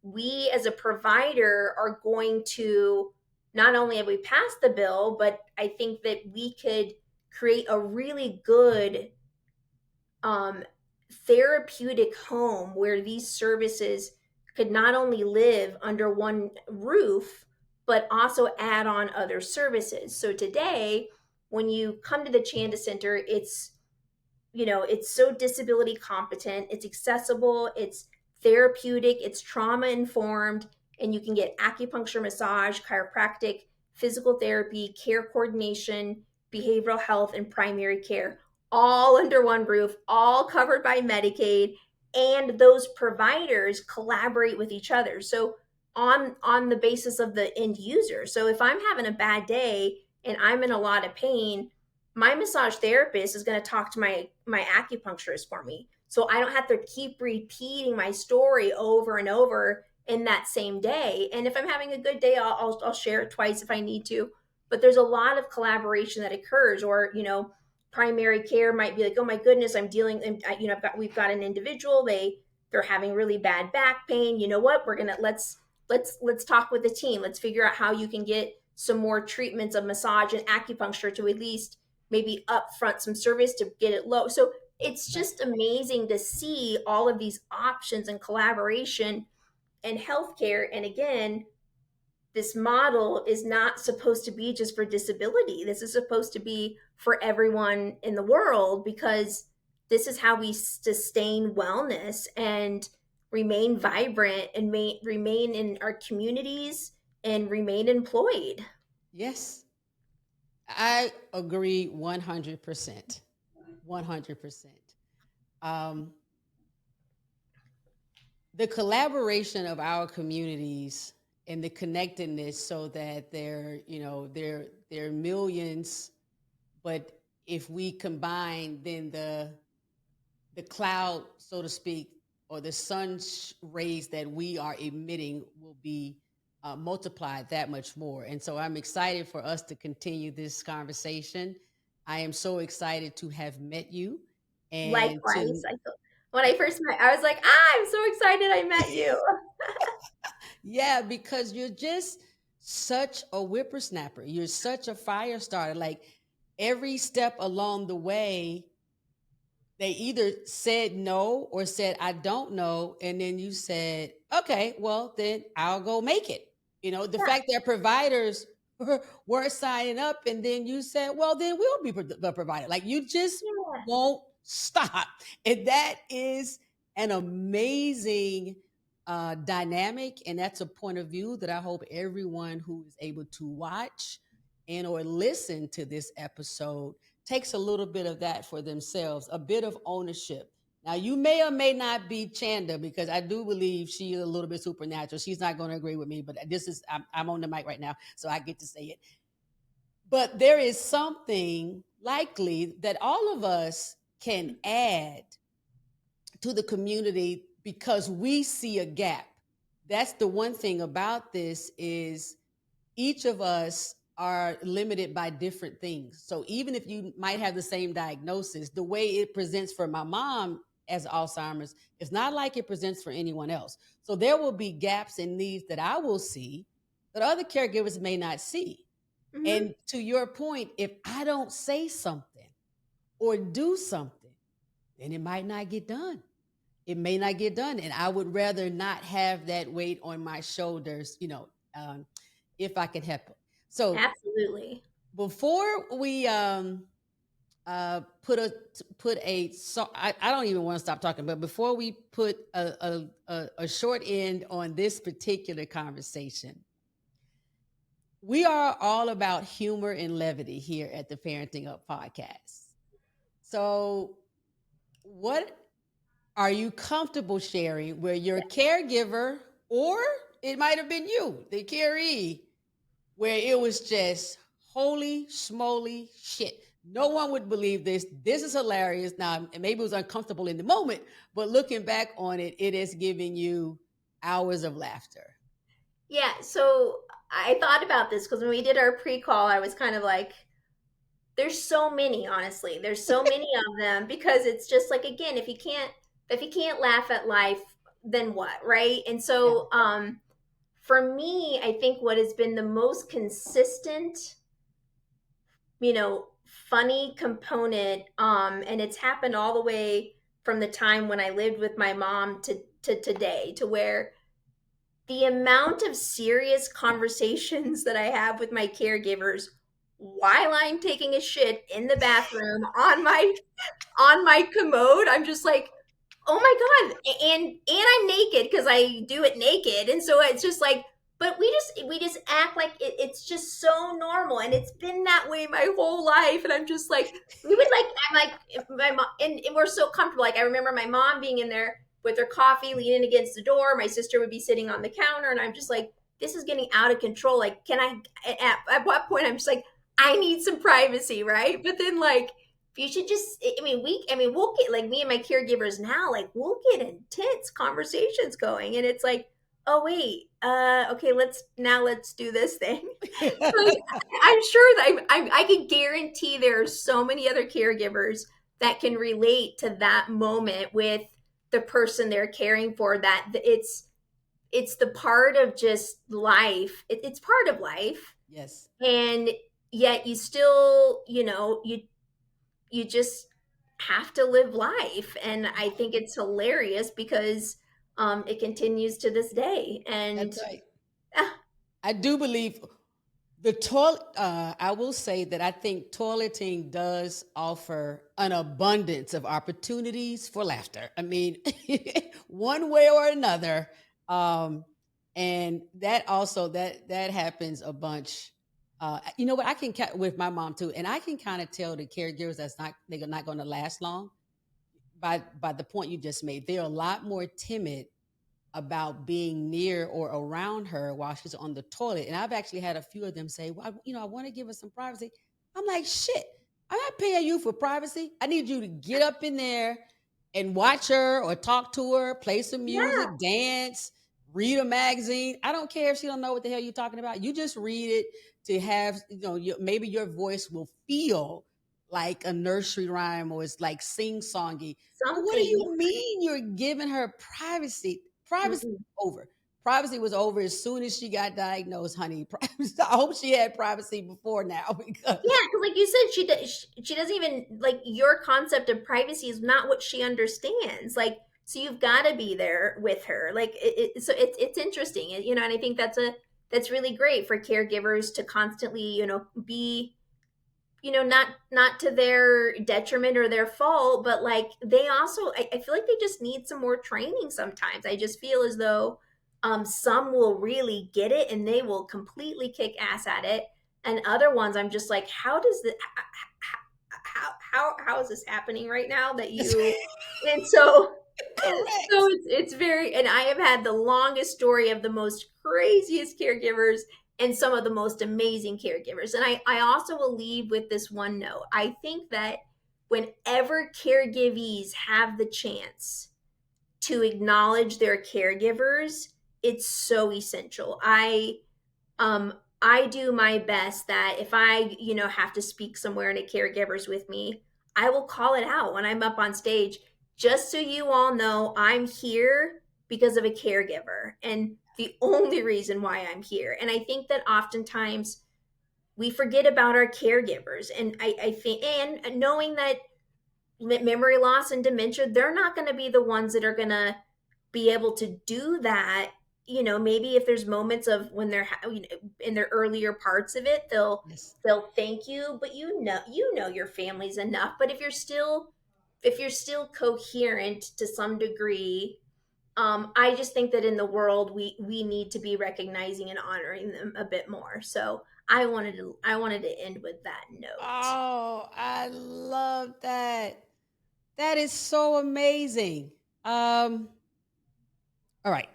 we as a provider are going to, not only have we passed the bill, but I think that we could create a really good um, therapeutic home where these services could not only live under one roof, but also add on other services. So today, when you come to the Chanda Center, it's so disability competent, it's accessible, it's therapeutic, it's trauma informed, and you can get acupuncture, massage, chiropractic, physical therapy, care coordination, behavioral health, and primary care all under one roof, all covered by Medicaid. And those providers collaborate with each other. So on the basis of the end user. So if I'm having a bad day and I'm in a lot of pain, my massage therapist is going to talk to my acupuncturist for me, so I don't have to keep repeating my story over and over in that same day. And if I'm having a good day, I'll share it twice if I need to. But there's a lot of collaboration that occurs. Or primary care might be like, oh my goodness, I'm dealing, and we've got an individual, they're having really bad back pain. You know what, we're gonna let's talk with the team, let's figure out how you can get some more treatments of massage and acupuncture to at least maybe upfront some service to get it low. So it's just amazing to see all of these options and collaboration in healthcare. And again, this model is not supposed to be just for disability. This is supposed to be for everyone in the world, because this is how we sustain wellness and remain vibrant and remain in our communities and remain employed. Yes, I agree 100%. 100%. Um, the collaboration of our communities and the connectedness, so that there are millions, but if we combine, then the cloud, so to speak, or the sun's rays that we are emitting will be multiplied that much more. And so I'm excited for us to continue this conversation. I am so excited to have met you and Likewise, to, when I first met, I was like, I'm so excited I met you. yeah, because you're just such a whippersnapper. You're such a fire starter. Like every step along the way, they either said no or said I don't know, and then you said, okay, well then I'll go make it. The Yeah, fact that providers weren't signing up, and then you said, well then we'll be the provider. Like you just yeah. won't stop, and that is an amazing dynamic, and that's a point of view that I hope everyone who is able to watch and or listen to this episode takes a little bit of that for themselves, a bit of ownership. Now, you may or may not be Chanda, because I do believe she is a little bit supernatural. She's not going to agree with me, but I'm on the mic right now, so I get to say it. But there is something likely that all of us can add to the community because we see a gap. That's the one thing about this is each of us are limited by different things. So even if you might have the same diagnosis, the way it presents for my mom as Alzheimer's is not like it presents for anyone else. So there will be gaps and needs that I will see that other caregivers may not see. Mm-hmm. And to your point, if I don't say something or do something, then it might not get done. It may not get done. And I would rather not have that weight on my shoulders, if I can help it. So Absolutely. before we I don't even want to stop talking, but before we put a short end on this particular conversation, we are all about humor and levity here at the Parenting Up podcast. So what are you comfortable sharing where your caregiver, or it might have been you, the caree, where it was just holy schmoly shit? No one would believe this. This is hilarious. Now, maybe it was uncomfortable in the moment, but looking back on it, it is giving you hours of laughter. Yeah, so I thought about this because when we did our pre-call, I was kind of like, there's so many, honestly. There's so many of them, because it's just like, again, if you can't laugh at life, then what, right? And Yeah. so for me, I think what has been the most consistent, funny component, and it's happened all the way from the time when I lived with my mom to today, to where the amount of serious conversations that I have with my caregivers while I'm taking a shit in the bathroom on my commode, I'm just like, oh my god, and I'm naked because I do it naked, and so it's just like, but we just act like it's just so normal, and it's been that way my whole life, and I'm just like, we would like, I'm like my mom, and we're so comfortable. Like I remember my mom being in there with her coffee, leaning against the door. My sister would be sitting on the counter, and I'm just like, this is getting out of control. Like, can I? At what point I'm just like, I need some privacy, right? But then like, you should just, we'll get, like, me and my caregivers now, like, we'll get intense conversations going, and it's like, oh wait, okay, let's do this thing. Like, I'm sure that I can guarantee there are so many other caregivers that can relate to that moment with the person they're caring for, that it's the part of just life. It's part of life. Yes. And yet you still, you just have to live life. And I think it's hilarious because it continues to this day. And That's right. ah, I do believe the toilet. I will say that I think toileting does offer an abundance of opportunities for laughter. I mean, one way or another, um, and that also that happens a bunch. You know what? I can with my mom too, and I can kind of tell the caregivers they're not going to last long by the point you just made. They're a lot more timid about being near or around her while she's on the toilet. And I've actually had a few of them say, well, I want to give her some privacy. I'm like, shit, I'm not paying you for privacy. I need you to get up in there and watch her or talk to her, play some yeah, music, dance, read a magazine. I don't care if she don't know what the hell you're talking about. You just read it to have, maybe your voice will feel like a nursery rhyme or it's like sing-songy. But what do something. you mean you're giving her privacy? Privacy Mm-mm. over. Privacy was over as soon as she got diagnosed, honey. I hope she had privacy before now Yeah, because because like you said, she doesn't even like your concept of privacy is not what she understands. Like, so you've got to be there with her. Like, so it's interesting, and I think that's really great for caregivers to constantly, be, not to their detriment or their fault, but like they also, I feel like they just need some more training sometimes. I just feel as though some will really get it and they will completely kick ass at it, and other ones I'm just like, how does the how is this happening right now that you and so correct. it's very, and I have had the longest story of the most craziest caregivers and some of the most amazing caregivers. And I also will leave with this one note. I think that whenever caregivees have the chance to acknowledge their caregivers, it's so essential. I do my best that if I, have to speak somewhere and a caregiver's with me, I will call it out when I'm up on stage, just so you all know I'm here because of a caregiver and the only reason why I'm here. And I think that oftentimes we forget about our caregivers. And I think, and knowing that memory loss and dementia, they're not going to be the ones that are going to be able to do that. Maybe if there's moments of when they're in their earlier parts of it, they'll Yes. they'll thank you, but your family's enough. But if you're still coherent to some degree, I just think that in the world we need to be recognizing and honoring them a bit more. So I wanted to end with that note. Oh, I love that. That is so amazing. All right.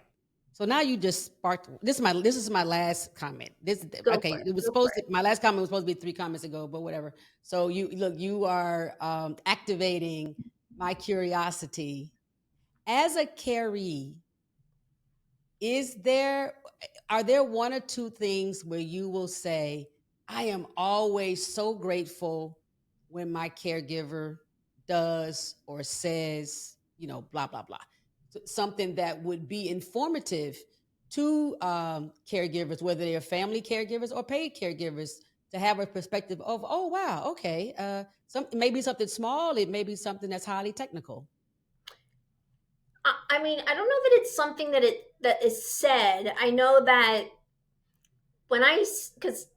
So now you just sparked this is my last comment. This Go okay, for it. it was Go for supposed to it. my last comment was supposed to be 3 comments ago, but whatever. So you are activating my curiosity as a caree. Is there Are there one or two things where you will say, I am always so grateful when my caregiver does or says, blah blah blah, something that would be informative to caregivers, whether they're family caregivers or paid caregivers, to have a perspective of, oh wow, okay, maybe something small, it may be something that's highly technical. I mean, I don't know that it's something that is said. I know that when because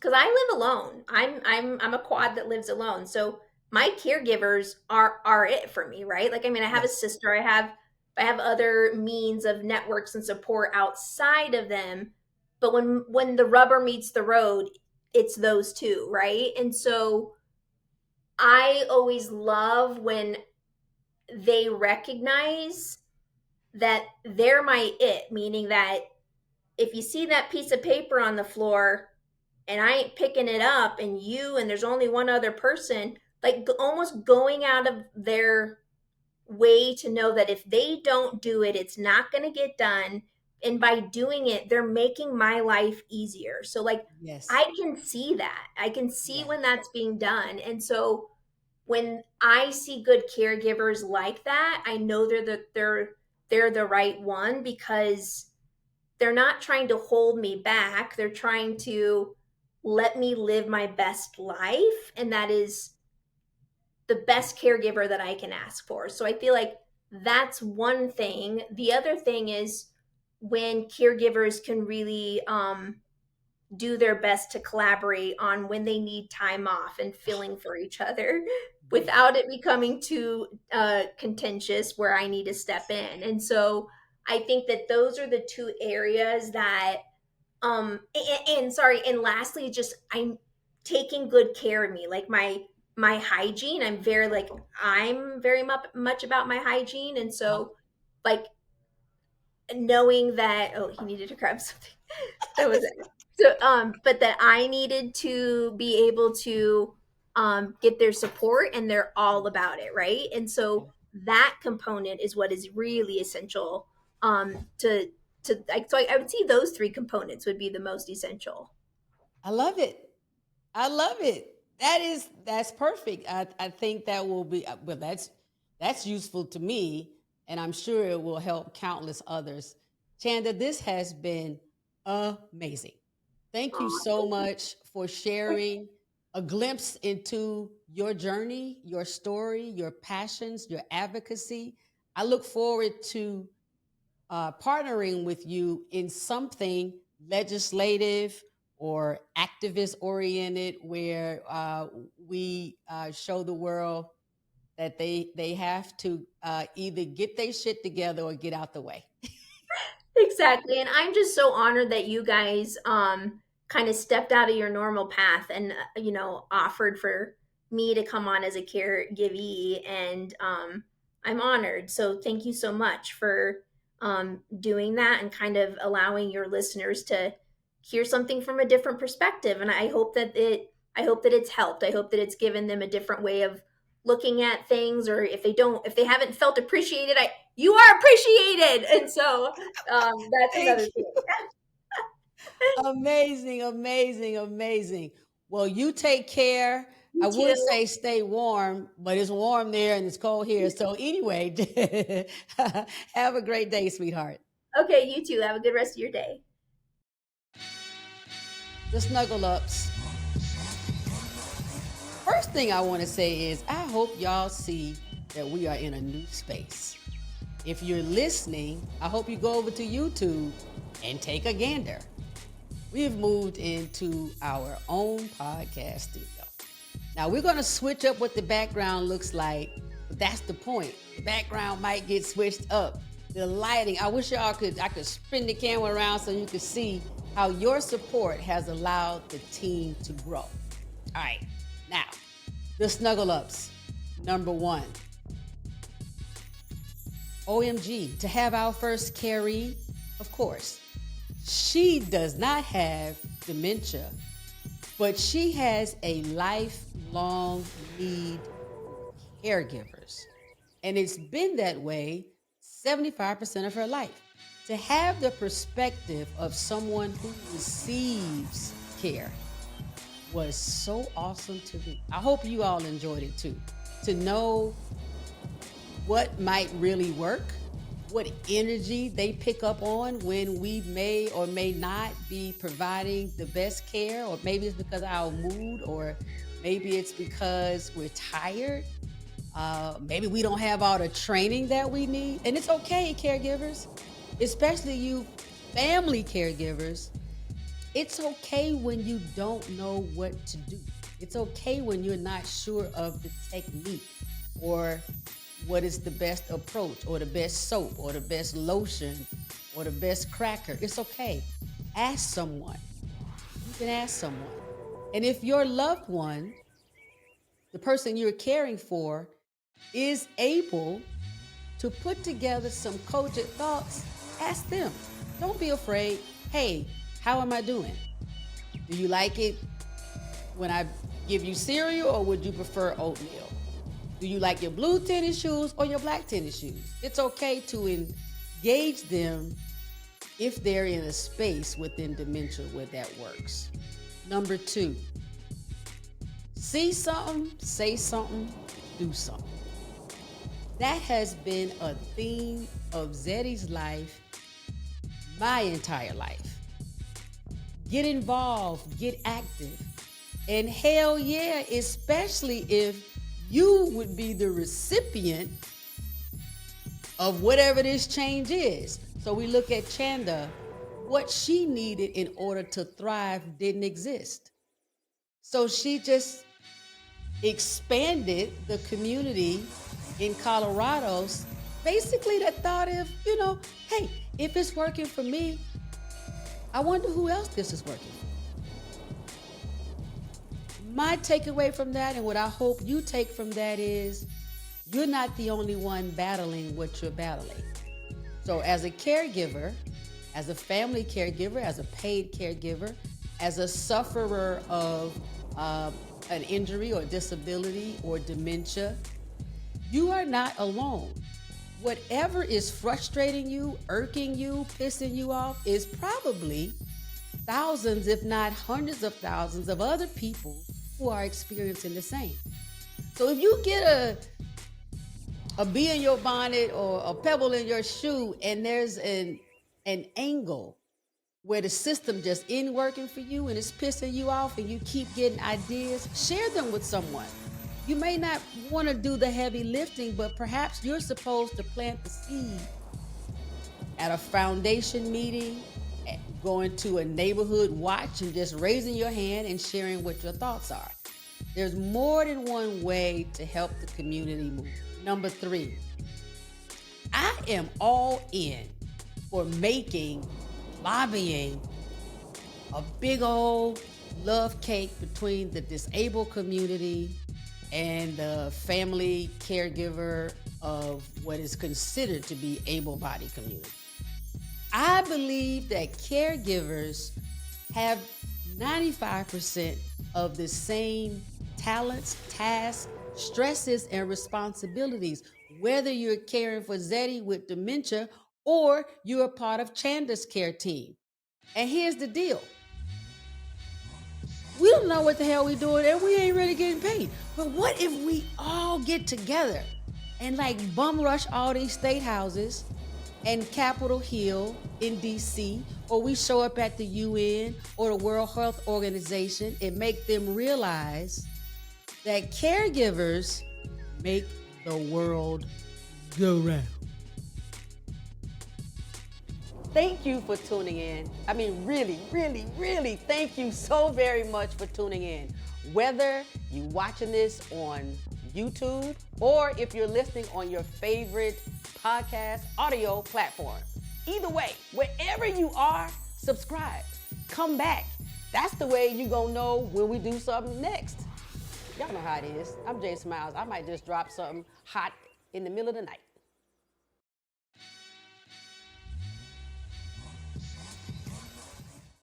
I live alone. I'm a quad that lives alone. So my caregivers are it for me, right? Like, I mean, I have a Yes. sister. I have other means of networks and support outside of them. But when the rubber meets the road, it's those two, right? And so I always love when they recognize that they're my it, meaning that if you see that piece of paper on the floor and I ain't picking it up and there's only one other person, like almost going out of their way to know that if they don't do it, it's not going to get done. And by doing it, they're making my life easier. So, like, Yes. I can see that. I can see Yeah. when that's being done. And so, when I see good caregivers like that, I know they're the right one because they're not trying to hold me back. They're trying to let me live my best life. And that is the best caregiver that I can ask for. So I feel like that's one thing. The other thing is when caregivers can really do their best to collaborate on when they need time off and filling for each other without it becoming too contentious where I need to step in. And so I think that those are the two areas that and lastly, just I'm taking good care of me, like my hygiene. I'm very much about my hygiene, and so like knowing that, oh, he needed to grab something. That was it. So but that I needed to be able to get their support, and they're all about it, right? And so that component is what is really essential to I would see those three components would be the most essential. I love it. I love it. That's perfect. I think that will be well. That's useful to me, and I'm sure it will help countless others. Chanda, this has been amazing. Thank you so much for sharing a glimpse into your journey, your story, your passions, your advocacy. I look forward to partnering with you in something legislative or activist oriented where we show the world that they have to either get their shit together or get out the way. Exactly. And I'm just so honored that you guys kind of stepped out of your normal path and offered for me to come on as a caregivee, and I'm honored. So thank you so much for doing that and kind of allowing your listeners to hear something from a different perspective. And I hope that it's helped. I hope that it's given them a different way of looking at things, or if they haven't felt appreciated, you are appreciated. And so that's Thank another you. thing. Amazing, amazing, amazing. Well, you take care. I You too. would say stay warm, but it's warm there and it's cold here. So anyway, have a great day, sweetheart. Okay, you too. Have a good rest of your day. The snuggle ups. First thing I want to say is I hope y'all see that we are in a new space. If you're listening, I hope you go over to YouTube and take a gander. We have moved into our own podcast studio. Now we're going to switch up what the background looks like, but that's the point. The background might get switched up. The lighting, I wish I could spin the camera around so you could see how your support has allowed the team to grow. All right, now, the snuggle ups. Number 1. OMG, to have our first caree, of course. She does not have dementia, but she has a lifelong need for caregivers. And it's been that way 75% of her life. To have the perspective of someone who receives care was so awesome to me. I hope you all enjoyed it too. To know what might really work, what energy they pick up on when we may or may not be providing the best care, or maybe it's because of our mood, or maybe it's because we're tired. Maybe we don't have all the training that we need. And it's okay, caregivers, especially you family caregivers. It's okay when you don't know what to do. It's okay when you're not sure of the technique or what is the best approach or the best soap or the best lotion or the best cracker. It's okay. Ask someone. You can ask someone. And if your loved one, the person you're caring for, is able to put together some cogent thoughts, ask them. Don't be afraid. Hey, how am I doing? Do you like it when I give you cereal, or would you prefer oatmeal? Do you like your blue tennis shoes or your black tennis shoes? It's okay to engage them if they're in a space within dementia where that works. Number 2, see something, say something, do something. That has been a theme of Zeddy's life my entire life. Get involved, get active. And hell yeah, especially if You would be the recipient of whatever this change is. So we look at Chanda, what she needed in order to thrive didn't exist. So she just expanded the community in Colorado, basically that thought of, hey, if it's working for me, I wonder who else this is working for. My takeaway from that, and what I hope you take from that, is you're not the only one battling what you're battling. So as a caregiver, as a family caregiver, as a paid caregiver, as a sufferer of an injury or disability or dementia, you are not alone. Whatever is frustrating you, irking you, pissing you off is probably thousands, if not hundreds of thousands of other people who are experiencing the same. So if you get a bee in your bonnet or a pebble in your shoe and there's an angle where the system just isn't working for you and it's pissing you off and you keep getting ideas, share them with someone. You may not want to do the heavy lifting, but perhaps you're supposed to plant the seed at a foundation meeting, going to a neighborhood watch and just raising your hand and sharing what your thoughts are. There's more than one way to help the community move. Number 3, I am all in for making lobbying a big old love cake between the disabled community and the family caregiver of what is considered to be able-bodied community. I believe that caregivers have 95% of the same talents, tasks, stresses, and responsibilities, whether you're caring for Zeddy with dementia or you're a part of Chanda's care team. And here's the deal. We don't know what the hell we're doing and we ain't really getting paid. But what if we all get together and bum rush all these state houses and Capitol Hill in DC, or we show up at the UN or the World Health Organization and make them realize that caregivers make the world go round. Thank you for tuning in. I mean, really, really, really, thank you so very much for tuning in. Whether you're watching this on YouTube or if you're listening on your favorite podcast audio platform. Either way, wherever you are, subscribe. Come back. That's the way you're going to know when we do something next. Y'all know how it is. I'm Jay Smiles. I might just drop something hot in the middle of the night.